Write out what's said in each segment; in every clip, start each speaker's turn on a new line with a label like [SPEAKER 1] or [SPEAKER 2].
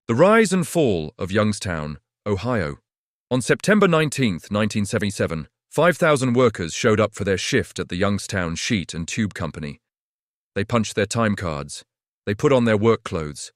[SPEAKER 1] The rise and fall of Youngstown, Ohio. On September 19, 1977, 5,000 workers showed up for their shift at the Youngstown Sheet and Tube Company. They punched their time cards. They put on their work clothes.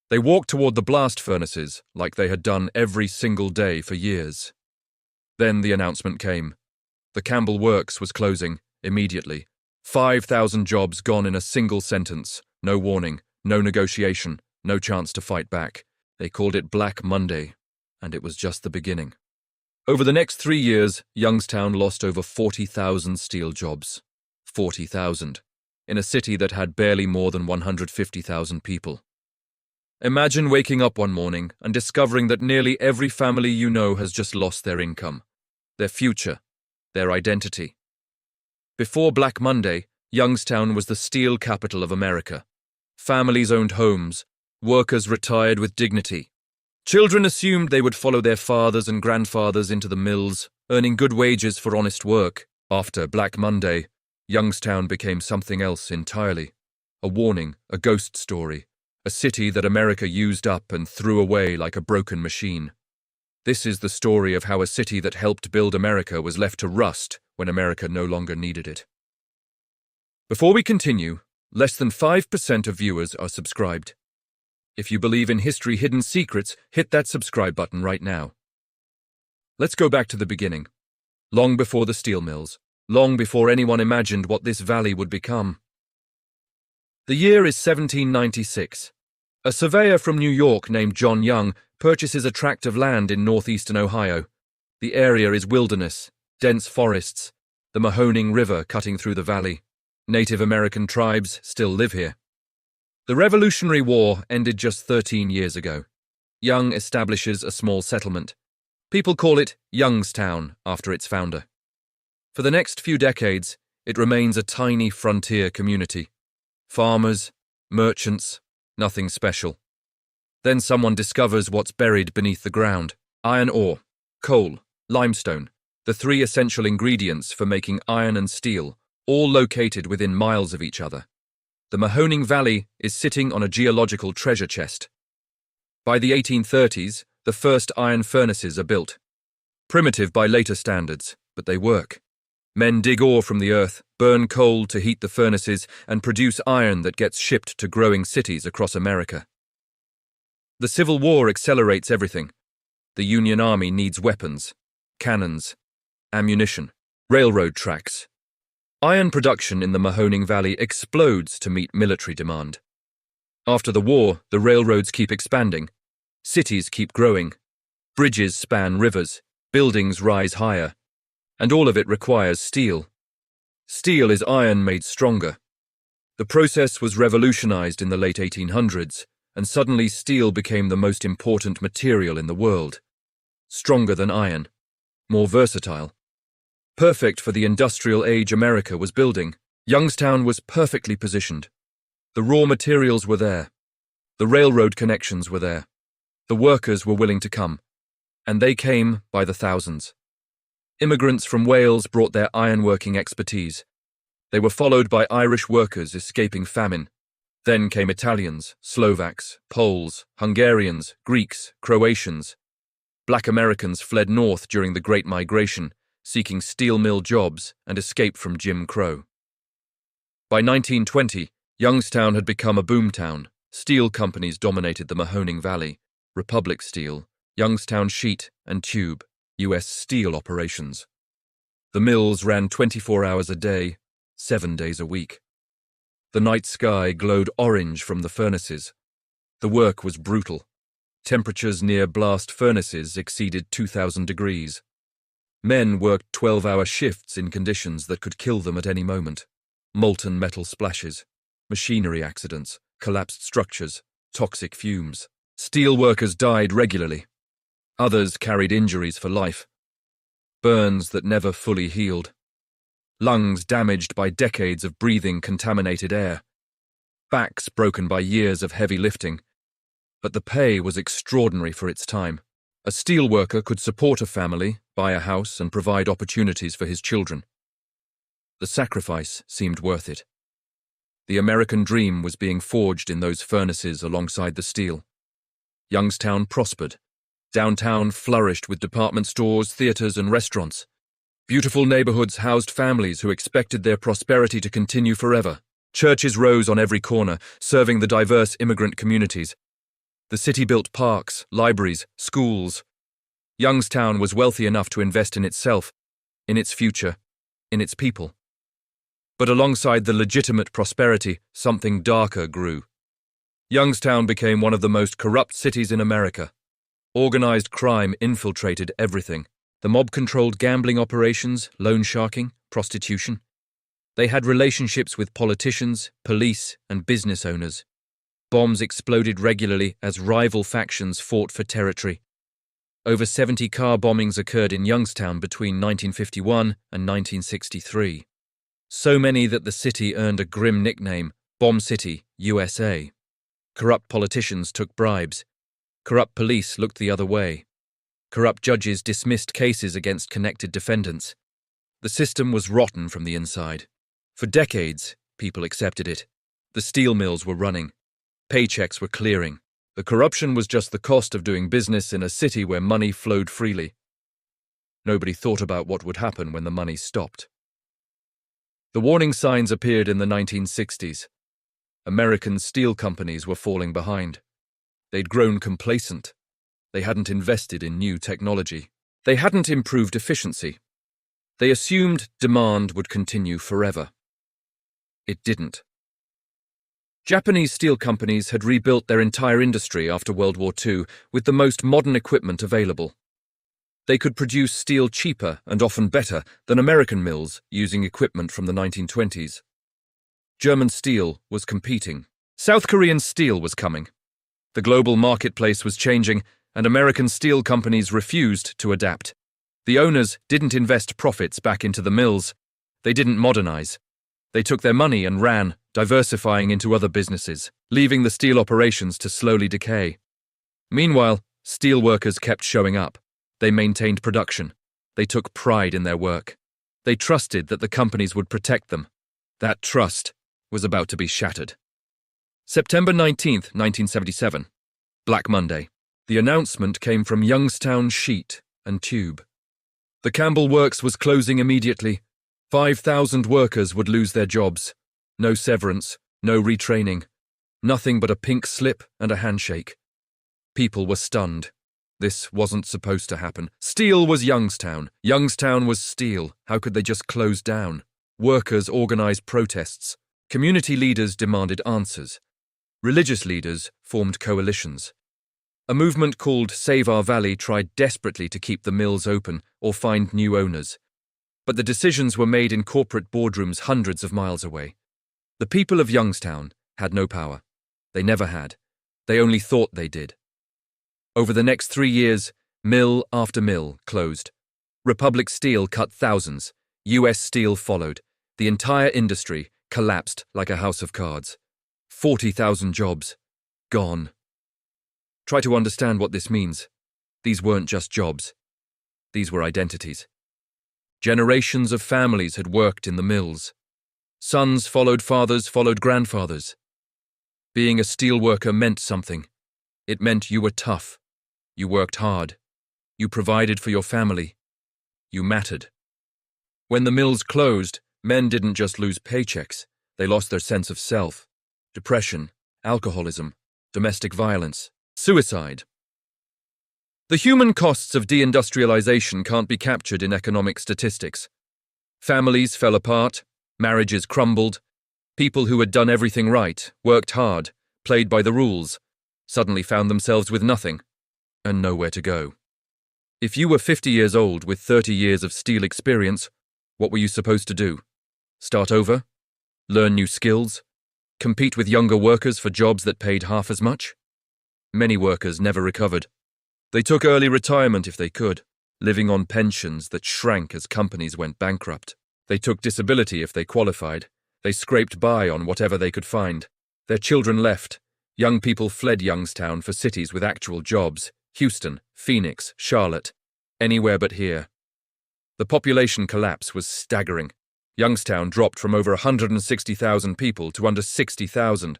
[SPEAKER 1] They walked toward the blast furnaces like they had done every single day for years. Then the announcement came. The Campbell Works was closing, immediately. 5,000 jobs gone in a single sentence. No warning, no negotiation, no chance to fight back. They called it Black Monday, and it was just the beginning. Over the next 3 years, Youngstown lost over 40,000 steel jobs. 40,000. In a city that had barely more than 150,000 people. Imagine waking up one morning and discovering that nearly every family you know has just lost their income, their future, their identity. Before Black Monday, Youngstown was the steel capital of America. Families owned homes, workers retired with dignity. Children assumed they would follow their fathers and grandfathers into the mills, earning good wages for honest work. After Black Monday, Youngstown became something else entirely. A warning, a ghost story, a city that America used up and threw away like a broken machine. This is the story of how a city that helped build America was left to rust when America no longer needed it. Before we continue, less than 5% of viewers are subscribed. If you believe in history hidden secrets, hit that subscribe button right now. Let's go back to the beginning. Long before the steel mills. Long before anyone imagined what this valley would become. The year is 1796. A surveyor from New York named John Young purchases a tract of land in northeastern Ohio. The area is wilderness, dense forests, the Mahoning River cutting through the valley. Native American tribes still live here. The Revolutionary War ended just 13 years ago. Young establishes a small settlement. People call it Youngstown after its founder. For the next few decades, it remains a tiny frontier community. Farmers, merchants, nothing special. Then someone discovers what's buried beneath the ground. Iron ore, coal, limestone, the three essential ingredients for making iron and steel, all located within miles of each other. The Mahoning Valley is sitting on a geological treasure chest. By the 1830s, the first iron furnaces are built. Primitive by later standards, but they work. Men dig ore from the earth, burn coal to heat the furnaces, and produce iron that gets shipped to growing cities across America. The Civil War accelerates everything. The Union Army needs weapons, cannons, ammunition, railroad tracks. Iron production in the Mahoning Valley explodes to meet military demand. After the war, the railroads keep expanding. Cities keep growing. Bridges span rivers. Buildings rise higher. And all of it requires steel. Steel is iron made stronger. The process was revolutionized in the late 1800s, and suddenly steel became the most important material in the world. Stronger than iron. More versatile. Perfect for the industrial age America was building, Youngstown was perfectly positioned. The raw materials were there. The railroad connections were there. The workers were willing to come. And they came by the thousands. Immigrants from Wales brought their ironworking expertise. They were followed by Irish workers escaping famine. Then came Italians, Slovaks, Poles, Hungarians, Greeks, Croatians. Black Americans fled north during the Great Migration, seeking steel mill jobs and escape from Jim Crow. By 1920, Youngstown had become a boomtown. Steel companies dominated the Mahoning Valley. Republic Steel, Youngstown Sheet and Tube, U.S. Steel operations. The mills ran 24 hours a day, 7 days a week. The night sky glowed orange from the furnaces. The work was brutal. Temperatures near blast furnaces exceeded 2,000 degrees. Men worked 12-hour shifts in conditions that could kill them at any moment. Molten metal splashes, machinery accidents, collapsed structures, toxic fumes. Steel workers died regularly. Others carried injuries for life. Burns that never fully healed. Lungs damaged by decades of breathing contaminated air. Backs broken by years of heavy lifting. But the pay was extraordinary for its time. A steel worker could support a family, buy a house, and provide opportunities for his children. The sacrifice seemed worth it. The American dream was being forged in those furnaces alongside the steel. Youngstown prospered. Downtown flourished with department stores, theaters, and restaurants. Beautiful neighborhoods housed families who expected their prosperity to continue forever. Churches rose on every corner, serving the diverse immigrant communities. The city built parks, libraries, schools. Youngstown was wealthy enough to invest in itself, in its future, in its people. But alongside the legitimate prosperity, something darker grew. Youngstown became one of the most corrupt cities in America. Organized crime infiltrated everything. The mob controlled gambling operations, loan sharking, prostitution. They had relationships with politicians, police, and business owners. Bombs exploded regularly as rival factions fought for territory. Over 70 car bombings occurred in Youngstown between 1951 and 1963. So many that the city earned a grim nickname, Bomb City, USA. Corrupt politicians took bribes. Corrupt police looked the other way. Corrupt judges dismissed cases against connected defendants. The system was rotten from the inside. For decades, people accepted it. The steel mills were running. Paychecks were clearing. The corruption was just the cost of doing business in a city where money flowed freely. Nobody thought about what would happen when the money stopped. The warning signs appeared in the 1960s. American steel companies were falling behind. They'd grown complacent. They hadn't invested in new technology. They hadn't improved efficiency. They assumed demand would continue forever. It didn't. Japanese steel companies had rebuilt their entire industry after World War II with the most modern equipment available. They could produce steel cheaper and often better than American mills using equipment from the 1920s. German steel was competing. South Korean steel was coming. The global marketplace was changing, and American steel companies refused to adapt. The owners didn't invest profits back into the mills. They didn't modernize. They took their money and ran, diversifying into other businesses, leaving the steel operations to slowly decay. Meanwhile, steel workers kept showing up. They maintained production. They took pride in their work. They trusted that the companies would protect them. That trust was about to be shattered. September 19th, 1977. Black Monday. The announcement came from Youngstown Sheet and Tube. The Campbell Works was closing immediately. 5,000 workers would lose their jobs. No severance, no retraining. Nothing but a pink slip and a handshake. People were stunned. This wasn't supposed to happen. Steel was Youngstown. Youngstown was steel. How could they just close down? Workers organized protests. Community leaders demanded answers. Religious leaders formed coalitions. A movement called Save Our Valley tried desperately to keep the mills open or find new owners. But the decisions were made in corporate boardrooms hundreds of miles away. The people of Youngstown had no power. They never had. They only thought they did. Over the next 3 years, mill after mill closed. Republic Steel cut thousands. US Steel followed. The entire industry collapsed like a house of cards. 40,000 jobs. Gone. Try to understand what this means. These weren't just jobs. These were identities. Generations of families had worked in the mills. Sons followed fathers, followed grandfathers. Being a steelworker meant something. It meant you were tough. You worked hard. You provided for your family. You mattered. When the mills closed, men didn't just lose paychecks. They lost their sense of self. Depression, alcoholism, domestic violence, suicide. The human costs of deindustrialization can't be captured in economic statistics. Families fell apart, marriages crumbled, people who had done everything right, worked hard, played by the rules, suddenly found themselves with nothing and nowhere to go. If you were 50 years old with 30 years of steel experience, what were you supposed to do? Start over? Learn new skills? Compete with younger workers for jobs that paid half as much? Many workers never recovered. They took early retirement if they could, living on pensions that shrank as companies went bankrupt. They took disability if they qualified. They scraped by on whatever they could find. Their children left. Young people fled Youngstown for cities with actual jobs. Houston, Phoenix, Charlotte, anywhere but here. The population collapse was staggering. Youngstown dropped from over 160,000 people to under 60,000.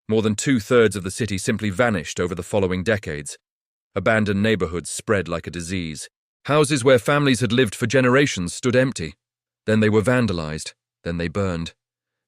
[SPEAKER 1] More than 2/3 of the city simply vanished over the following decades. Abandoned neighborhoods spread like a disease. Houses where families had lived for generations stood empty. Then they were vandalized. Then they burned.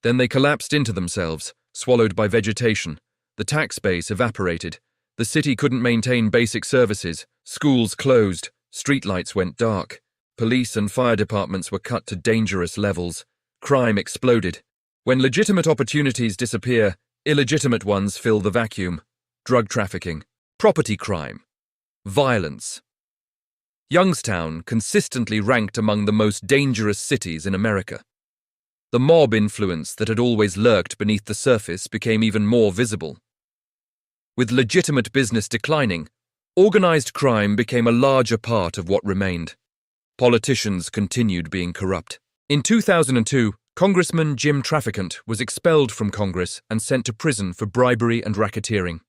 [SPEAKER 1] Then they collapsed into themselves, swallowed by vegetation. The tax base evaporated. The city couldn't maintain basic services. Schools closed. Streetlights went dark. Police and fire departments were cut to dangerous levels. Crime exploded. When legitimate opportunities disappear, illegitimate ones fill the vacuum. Drug trafficking, property crime, violence. Youngstown consistently ranked among the most dangerous cities in America. The mob influence that had always lurked beneath the surface became even more visible. With legitimate business declining, organized crime became a larger part of what remained. Politicians continued being corrupt. In 2002, Congressman Jim Traficant was expelled from Congress and sent to prison for bribery and racketeering.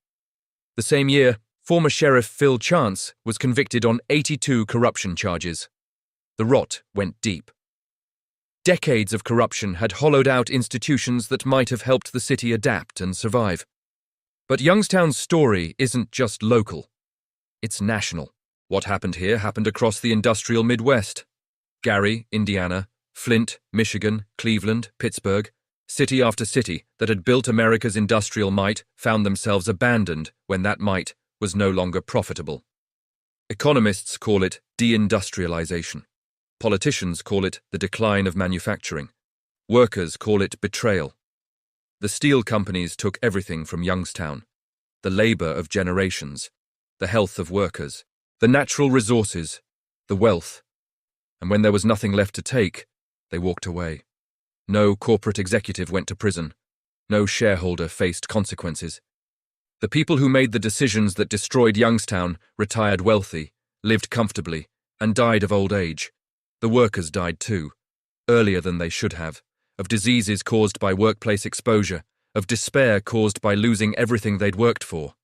[SPEAKER 1] The same year, former Sheriff Phil Chance was convicted on 82 corruption charges. The rot went deep. Decades of corruption had hollowed out institutions that might have helped the city adapt and survive. But Youngstown's story isn't just local. It's national. What happened here happened across the industrial Midwest. Gary, Indiana, Flint, Michigan, Cleveland, Pittsburgh, city after city that had built America's industrial might found themselves abandoned when that might was no longer profitable. Economists call it deindustrialization. Politicians call it the decline of manufacturing. Workers call it betrayal. The steel companies took everything from Youngstown: the labor of generations, the health of workers, the natural resources, the wealth. And when there was nothing left to take, they walked away. No corporate executive went to prison. No shareholder faced consequences. The people who made the decisions that destroyed Youngstown retired wealthy, lived comfortably, and died of old age. The workers died too, earlier than they should have, of diseases caused by workplace exposure, of despair caused by losing everything they'd worked for.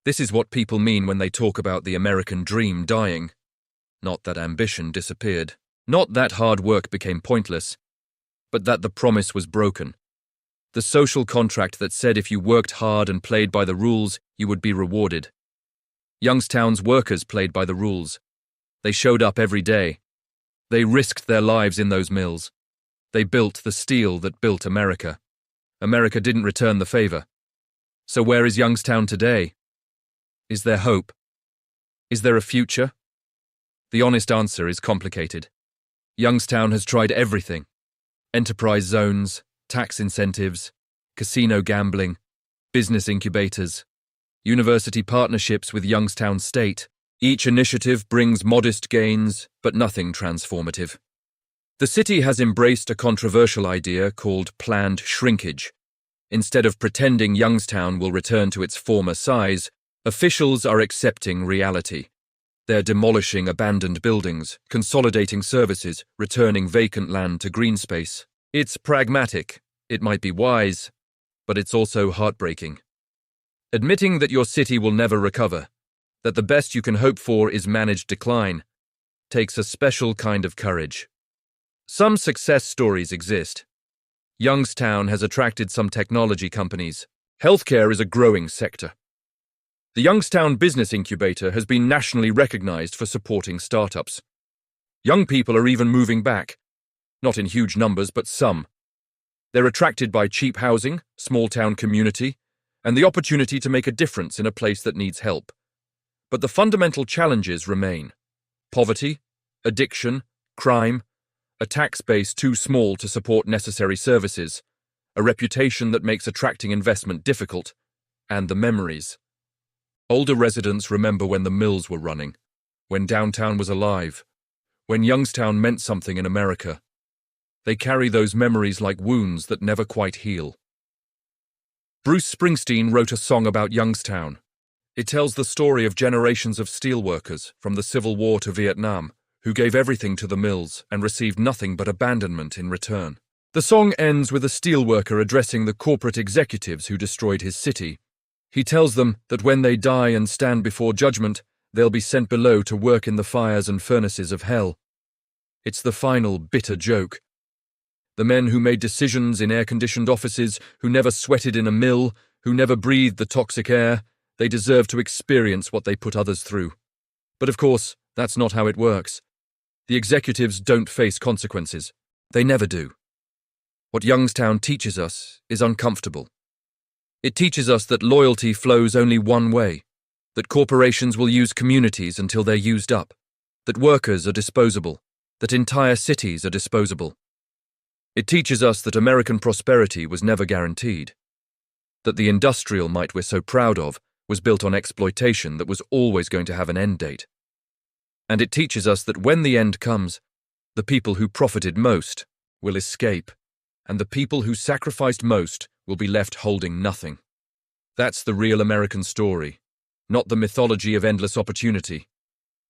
[SPEAKER 1] This is what people mean when they talk about the American dream dying. Not that ambition disappeared. Not that hard work became pointless, but that the promise was broken. The social contract that said if you worked hard and played by the rules, you would be rewarded. Youngstown's workers played by the rules. They showed up every day. They risked their lives in those mills. They built the steel that built America. America didn't return the favor. So where is Youngstown today? Is there hope? Is there a future? The honest answer is complicated. Youngstown has tried everything: enterprise zones, tax incentives, casino gambling, business incubators, university partnerships with Youngstown State. Each initiative brings modest gains, but nothing transformative. The city has embraced a controversial idea called planned shrinkage. Instead of pretending Youngstown will return to its former size, officials are accepting reality. They're demolishing abandoned buildings, consolidating services, returning vacant land to green space. It's pragmatic, it might be wise, but it's also heartbreaking. Admitting that your city will never recover, that the best you can hope for is managed decline, takes a special kind of courage. Some success stories exist. Youngstown has attracted some technology companies. Healthcare is a growing sector. The Youngstown Business Incubator has been nationally recognized for supporting startups. Young people are even moving back. Not in huge numbers, but some. They're attracted by cheap housing, small-town community, and the opportunity to make a difference in a place that needs help. But the fundamental challenges remain: poverty, addiction, crime, a tax base too small to support necessary services, a reputation that makes attracting investment difficult, and the memories. Older residents remember when the mills were running, when downtown was alive, when Youngstown meant something in America. They carry those memories like wounds that never quite heal. Bruce Springsteen wrote a song about Youngstown. It tells the story of generations of steelworkers from the Civil War to Vietnam who gave everything to the mills and received nothing but abandonment in return. The song ends with a steelworker addressing the corporate executives who destroyed his city. He tells them that when they die and stand before judgment, they'll be sent below to work in the fires and furnaces of hell. It's the final bitter joke. The men who made decisions in air-conditioned offices, who never sweated in a mill, who never breathed the toxic air, they deserve to experience what they put others through. But of course, that's not how it works. The executives don't face consequences. They never do. What Youngstown teaches us is uncomfortable. It teaches us that loyalty flows only one way, that corporations will use communities until they're used up, that workers are disposable, that entire cities are disposable. It teaches us that American prosperity was never guaranteed, that the industrial might we're so proud of was built on exploitation that was always going to have an end date. And it teaches us that when the end comes, the people who profited most will escape, and the people who sacrificed most will be left holding nothing. That's the real American story, not the mythology of endless opportunity,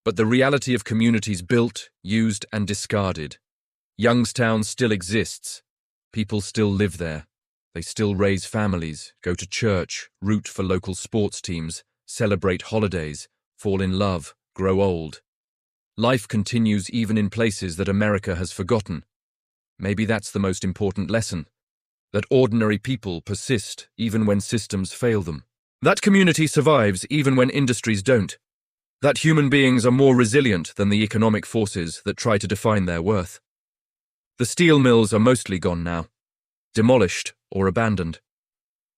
[SPEAKER 1] but the reality of communities built, used, and discarded. Youngstown still exists. People still live there. They still raise families, go to church, root for local sports teams, celebrate holidays, fall in love, grow old. Life continues even in places that America has forgotten. Maybe that's the most important lesson, that ordinary people persist even when systems fail them. That community survives even when industries don't. That human beings are more resilient than the economic forces that try to define their worth. The steel mills are mostly gone now, demolished or abandoned.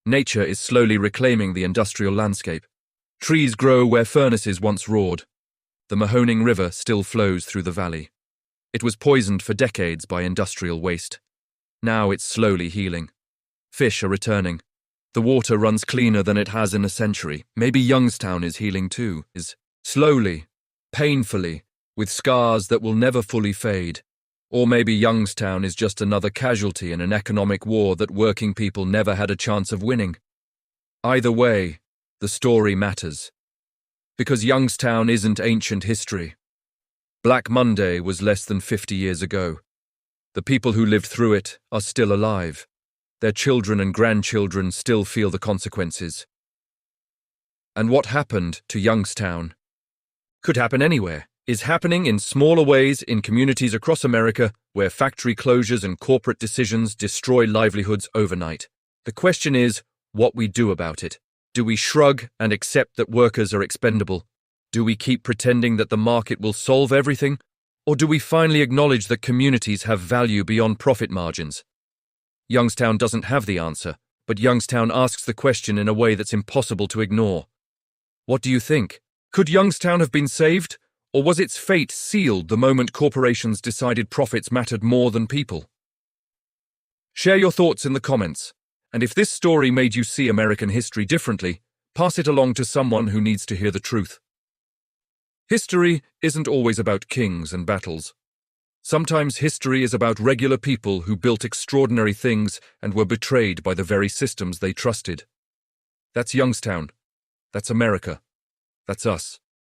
[SPEAKER 1] Nature is slowly reclaiming the industrial landscape. Trees grow where furnaces once roared. The Mahoning River still flows through the valley. It was poisoned for decades by industrial waste. Now it's slowly healing. Fish are returning. The water runs cleaner than it has in a century. Maybe Youngstown is healing too, slowly, painfully, with scars that will never fully fade. Or maybe Youngstown is just another casualty in an economic war that working people never had a chance of winning. Either way, the story matters. Because Youngstown isn't ancient history. Black Monday was less than 50 years ago. The people who lived through it are still alive. Their children and grandchildren still feel the consequences. And what happened to Youngstown could happen anywhere, is happening in smaller ways in communities across America where factory closures and corporate decisions destroy livelihoods overnight. The question is what we do about it. Do we shrug and accept that workers are expendable? Do we keep pretending that the market will solve everything? Or do we finally acknowledge that communities have value beyond profit margins? Youngstown doesn't have the answer, but Youngstown asks the question in a way that's impossible to ignore. What do you think? Could Youngstown have been saved? Or was its fate sealed the moment corporations decided profits mattered more than people? Share your thoughts in the comments, and if this story made you see American history differently, pass it along to someone who needs to hear the truth. History isn't always about kings and battles. Sometimes history is about regular people who built extraordinary things and were betrayed by the very systems they trusted. That's Youngstown. That's America. That's us.